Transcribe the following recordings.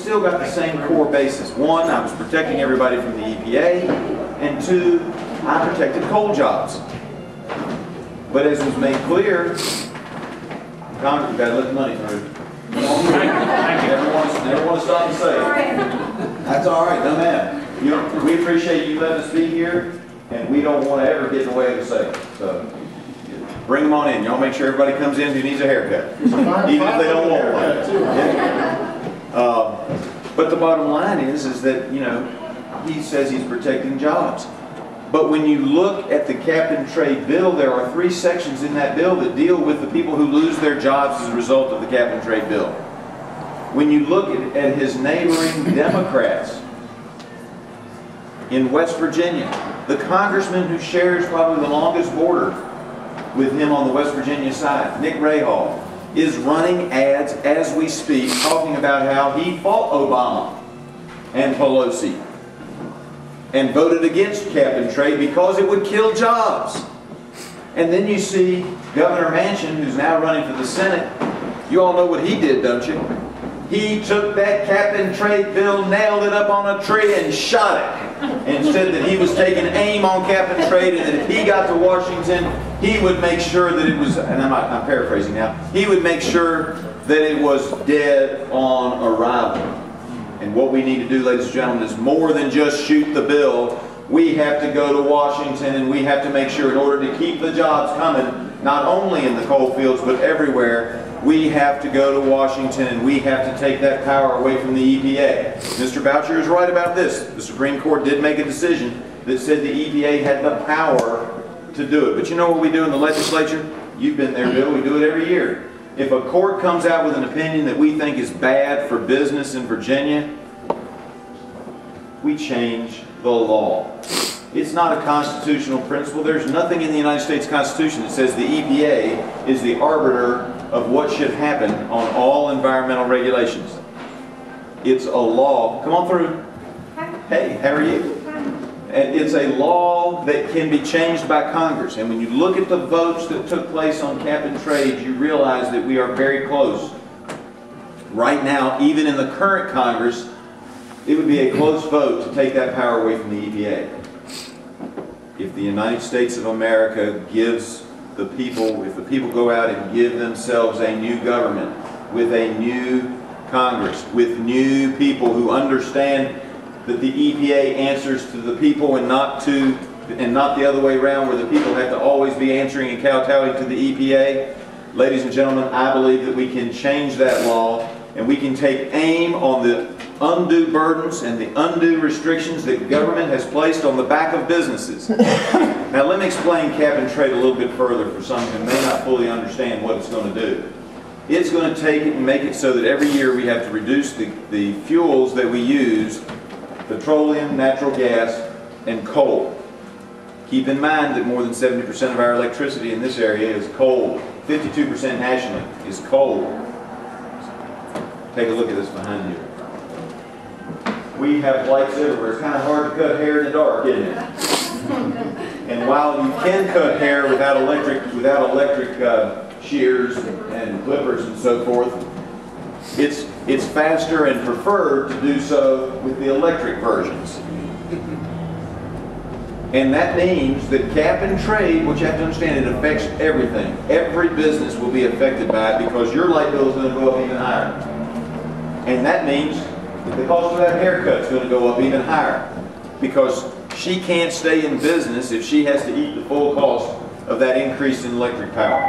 still got the same core basis. One, I was protecting everybody from the EPA, and two, I protected coal jobs. But as was made clear, Congress, you've got to let the money through. Never want to stop and say it. That's all right, no matter. We appreciate you letting us be here, and we don't want to ever get in the way of the sale. So bring them on in. Y'all make sure everybody comes in who needs a haircut, even if they don't want one. But the bottom line is that, you know, he says he's protecting jobs. But when you look at the cap and trade bill, there are 3 sections in that bill that deal with the people who lose their jobs as a result of the cap and trade bill. When you look at his neighboring Democrats in West Virginia, the congressman who shares probably the longest border with him on the West Virginia side, Nick Rahal, is running ads as we speak talking about how he fought Obama and Pelosi and voted against cap and trade because it would kill jobs. And then you see Governor Manchin, who's now running for the Senate. You all know what he did, don't you? He took that cap and trade bill, nailed it up on a tree, and shot it. And said that he was taking aim on cap and trade, and that if he got to Washington, he would make sure that it was, and I'm paraphrasing now, he would make sure that it was dead on arrival. And what we need to do, ladies and gentlemen, is more than just shoot the bill. We have to go to Washington, and we have to make sure, in order to keep the jobs coming, not only in the coal fields, but everywhere, we have to go to Washington, and we have to take that power away from the EPA. Mr. Boucher is right about this. The Supreme Court did make a decision that said the EPA had the power to do it. But you know what we do in the legislature? You've been there, Bill. We do it every year. If a court comes out with an opinion that we think is bad for business in Virginia, we change the law. It's not a constitutional principle. There's nothing in the United States Constitution that says the EPA is the arbiter of what should happen on all environmental regulations. It's a law. Come on through. Hey, how are you? And it's a law that can be changed by Congress. And when you look at the votes that took place on cap and trade, you realize that we are very close. Right now, even in the current Congress, it would be a close vote to take that power away from the EPA. If the United States of America gives the people, if the people go out and give themselves a new government with a new Congress, with new people who understand that the EPA answers to the people and not the other way around, where the people have to always be answering and kowtowing to the EPA. Ladies and gentlemen, I believe that we can change that law, and we can take aim on the undue burdens and the undue restrictions that government has placed on the back of businesses. Now let me explain cap and trade a little bit further for some who may not fully understand what it's going to do. It's going to take it and make it so that every year we have to reduce the fuels that we use: petroleum, natural gas, and coal. Keep in mind that more than 70% of our electricity in this area is coal. 52% nationally is coal. Take a look at this behind you. We have lights everywhere. It's kind of hard to cut hair in the dark, isn't it? And while you can cut hair without electric shears and clippers and so forth, it's faster and preferred to do so with the electric versions. And that means that cap and trade, which you have to understand, it affects everything. Every business will be affected by it because your light bill is going to go up even higher. And that means that the cost of that haircut is going to go up even higher, because she can't stay in business if she has to eat the full cost of that increase in electric power.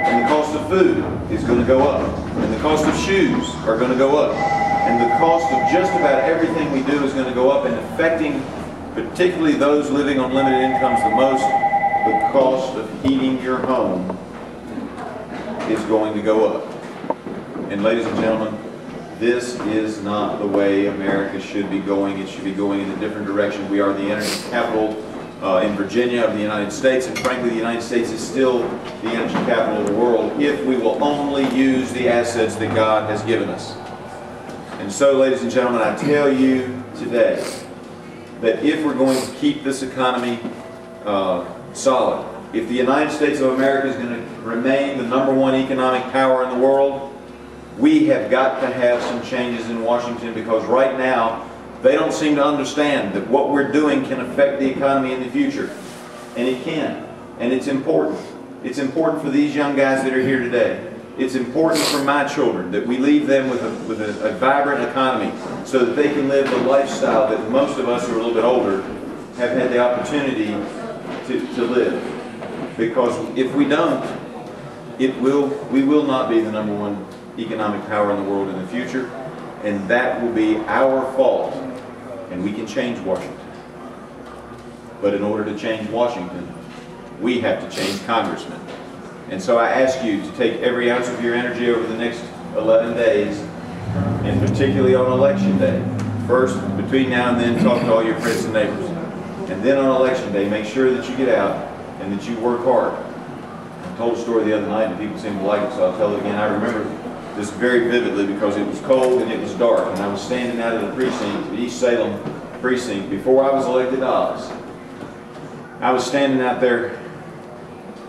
And the cost of food is going to go up. And the cost of shoes are going to go up. And the cost of just about everything we do is going to go up, and affecting particularly those living on limited incomes the most. The cost of heating your home is going to go up. And ladies and gentlemen, this is not the way America should be going. It should be going in a different direction. We are the energy capital in Virginia of the United States, and frankly the United States is still the energy capital of the world if we will only use the assets that God has given us. And so, ladies and gentlemen, I tell you today that if we're going to keep this economy solid, if the United States of America is going to remain the #1 economic power in the world, We have got to have some changes in Washington, because right now they don't seem to understand that what we're doing can affect the economy in the future. And it can. And it's important. It's important for these young guys that are here today. It's important for my children that we leave them with a vibrant economy so that they can live the lifestyle that most of us who are a little bit older have had the opportunity to live. Because if we don't, we will not be the #1 economic power in the world in the future, and that will be our fault, and we can change Washington. But in order to change Washington, we have to change congressmen. And so I ask you to take every ounce of your energy over the next 11 days, and particularly on Election Day. First, between now and then, talk to all your friends and neighbors. And then on Election Day, make sure that you get out and that you work hard. I told a story the other night and people seemed to like it, so I'll tell it again. I remember this very vividly because it was cold and it was dark, and I was standing out at the precinct, the East Salem precinct, before I was elected to office. I was standing out there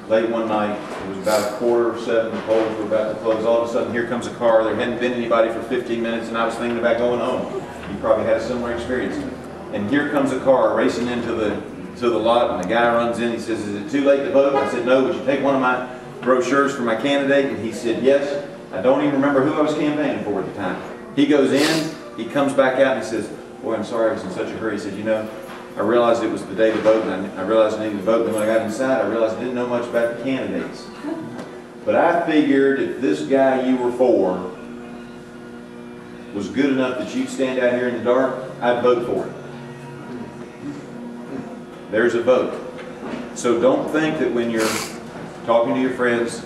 late one night. It was about 6:45, the polls were about to close. All of a sudden, here comes a car. There hadn't been anybody for 15 minutes, and I was thinking about going home. You probably had a similar experience. And here comes a car racing into the lot, and the guy runs in. He says, "Is it too late to vote?" I said, "No, would you take one of my brochures for my candidate?" And he said, "Yes." I don't even remember who I was campaigning for at the time. He goes in, he comes back out, and he says, "Boy, I'm sorry I was in such a hurry." He said, "You know, I realized it was the day to vote, and I realized I needed to vote, and when I got inside, I realized I didn't know much about the candidates. But I figured if this guy you were for was good enough that you'd stand out here in the dark, I'd vote for it." There's a vote. So don't think that when you're talking to your friends,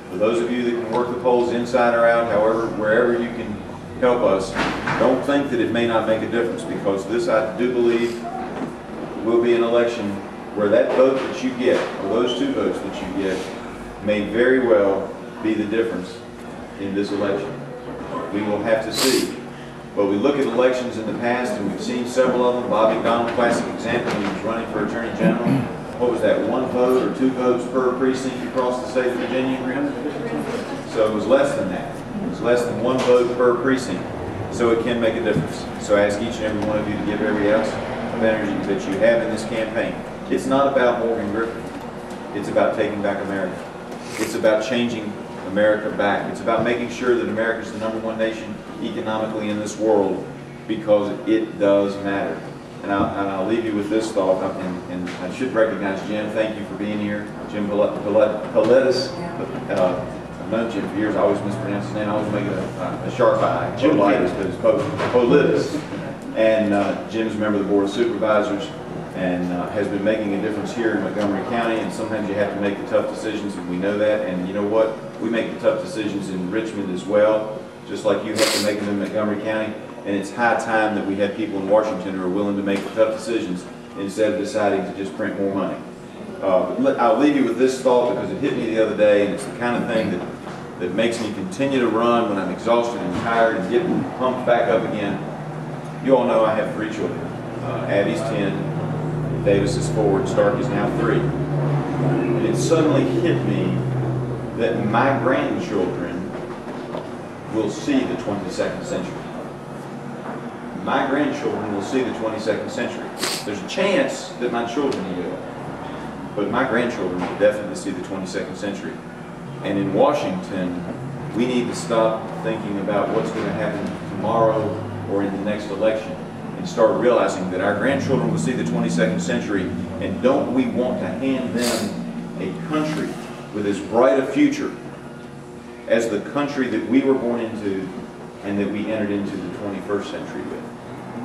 for those of you that can work the polls inside or out, however, wherever you can help us, don't think that it may not make a difference, because this, I do believe, will be an election where that vote that you get, or those 2 votes that you get, may very well be the difference in this election. We will have to see. But we look at elections in the past, and we've seen several of them. Bob McDonald, classic example, when he was running for Attorney General. What was that, 1 vote or 2 votes per precinct across the state of Virginia? So it was less than that. It was less than 1 vote per precinct. So it can make a difference. So I ask each and every one of you to give every ounce of energy that you have in this campaign. It's not about Morgan Griffith. It's about taking back America. It's about changing America back. It's about making sure that America is the #1 nation economically in this world, because it does matter. And I'll leave you with this thought, and I should recognize Jim. Thank you for being here. Jim Pilatus. I've known Jim for years. I always mispronounce his name. I always make it a sharp eye. Jim Pilatus, but it's Politis. And Jim's a member of the Board of Supervisors, and has been making a difference here in Montgomery County. And sometimes you have to make the tough decisions, and we know that. And you know what? We make the tough decisions in Richmond as well, just like you have to make them in Montgomery County. And it's high time that we have people in Washington who are willing to make the tough decisions instead of deciding to just print more money. I'll leave you with this thought, because it hit me the other day, and it's the kind of thing that makes me continue to run when I'm exhausted and tired and getting pumped back up again. You all know I have 3 children. Abby's 10, Davis is 4, and Stark is now 3. And it suddenly hit me that my grandchildren will see the 22nd century. My grandchildren will see the 22nd century. There's a chance that my children will, but my grandchildren will definitely see the 22nd century. And in Washington, we need to stop thinking about what's going to happen tomorrow or in the next election, and start realizing that our grandchildren will see the 22nd century, and don't we want to hand them a country with as bright a future as the country that we were born into and that we entered into the 21st century with.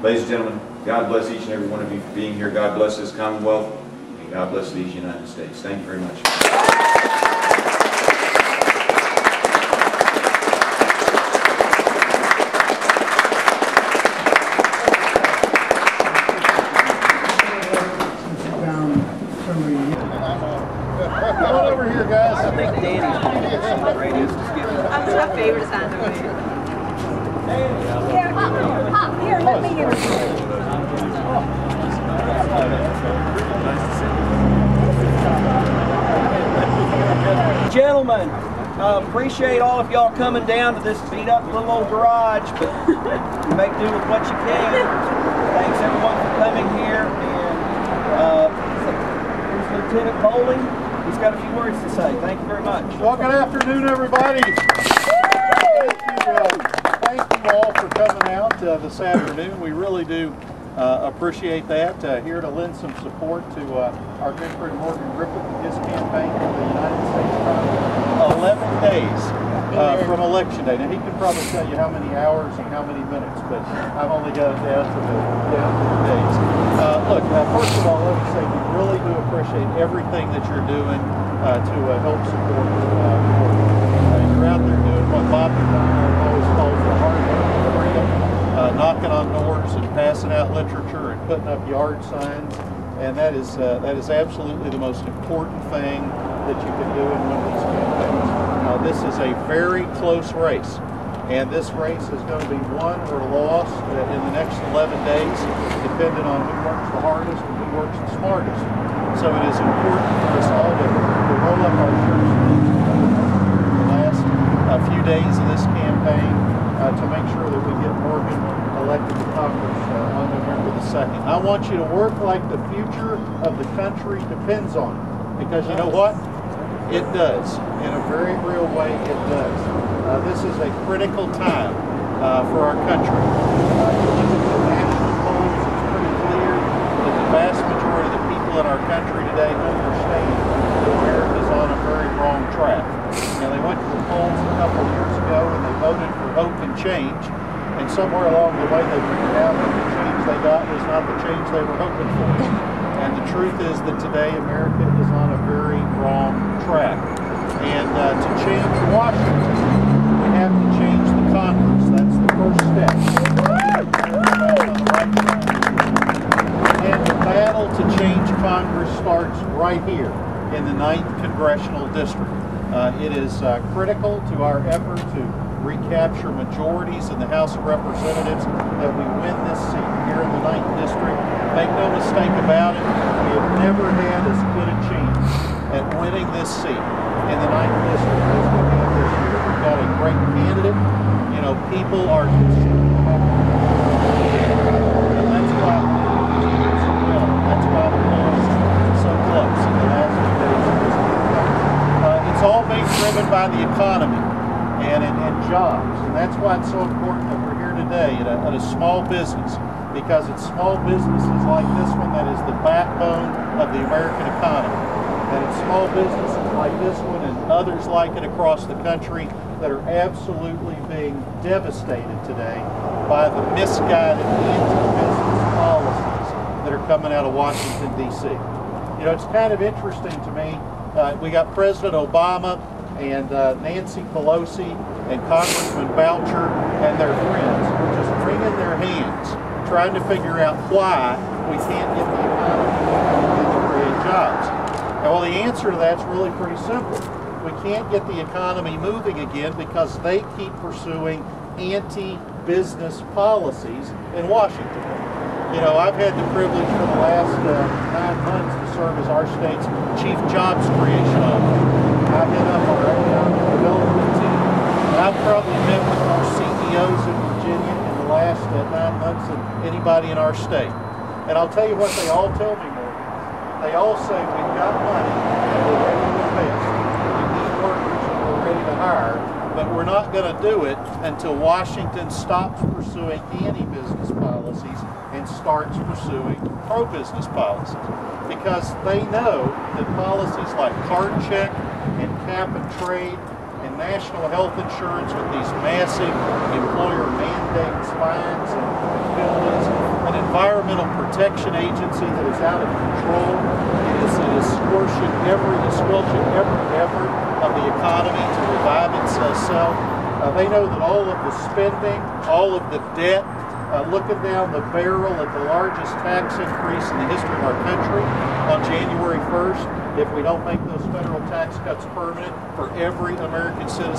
Ladies and gentlemen, God bless each and every one of you for being here. God bless this Commonwealth, and God bless these United States. Thank you very much. Come on over here, guys. I think Danny's radio is just getting. That's my favorite sound of it. Here, hop, here, let me interview. Gentlemen, Appreciate all of y'all coming down to this beat up little old garage, but you make do with what you can. Thanks everyone for coming here. And here's Lieutenant Bolling. He's got a few words to say. Thank you very much. Well, good afternoon, everybody. Thank you all for coming out this afternoon. We really do appreciate that. Here to lend some support to our good friend Morgan Griffith and his campaign for the United States Congress. 11 days from Election Day. Now, he could probably tell you how many hours and how many minutes, but I've only got it down to the days. Look, first of all, let me say we really do appreciate everything that you're doing to help support Morgan. You're out there doing what Bob McDonald always calls the hard work of freedom, knocking on doors and passing out literature and putting up yard signs, and that is absolutely the most important thing that you can do in one of these campaigns. This is a very close race, and this race is going to be won or lost in the next 11 days, depending on who works the hardest and who works the smartest. So it is important for us all to roll up our shirts the last few days of this campaign to make sure that we get Morgan elected to Congress on November the 2nd. I want you to work like the future of the country depends on it, because you know what? It does. In a very real way, it does. This is a critical time for our country. You look at the national polls, it's pretty clear that the vast majority of the people in our country today understand that America's on a very wrong track. Now, they went to the polls a couple of years ago and they voted for hope and change, and somewhere along the way they figured out that the change they got was not the change they were hoping for. And the truth is that today America is on a very wrong track. And to change Washington, we have to change the Congress. That's the first step. And the battle to change Congress starts right here in the 9th Congressional District. It is critical to our effort to recapture majorities in the House of Representatives that we win this seat here in the 9th District. Make no mistake about it, we have never had as good a chance at winning this seat in the 9th District as we have this year. We've got a great candidate. You know, people are concerned about and that's why the polls are so close in the last few days of this campaign. It's all being driven by the economy and jobs, and that's why it's so important that we're here today at a small business, because it's small businesses like this one that is the backbone of the American economy. And it's small businesses like this one and others like it across the country that are absolutely being devastated today by the misguided anti-business policies that are coming out of Washington, D.C. You know, it's kind of interesting to me. We got President Obama and Nancy Pelosi and Congressman Boucher and their friends just wringing their hands trying to figure out why we can't get the economy to create jobs. Now, well, the answer to that's really pretty simple. We can't get the economy moving again because they keep pursuing anti-business policies in Washington. You know, I've had the privilege for the last 9 months to serve as our state's Chief Jobs Creation Officer. I head up our economic development team. I've probably met with more CEOs in Virginia in the last 9 months than anybody in our state. And I'll tell you what they all tell me, Morgan. They all say, we've got money and we're ready to invest. We need workers and we're ready to hire, but we're not going to do it until Washington stops pursuing anti-business policies and starts pursuing pro-business policies. Because they know that policies like card check and cap and trade and national health insurance with these massive employer mandates, fines, and penalties, an environmental protection agency that is out of control, it is squelching every effort of the economy to revive itself. They know that all of the spending, all of the debt, looking down the barrel at the largest tax increase in the history of our country on January 1st, if we don't make those federal tax cuts permanent for every American citizen.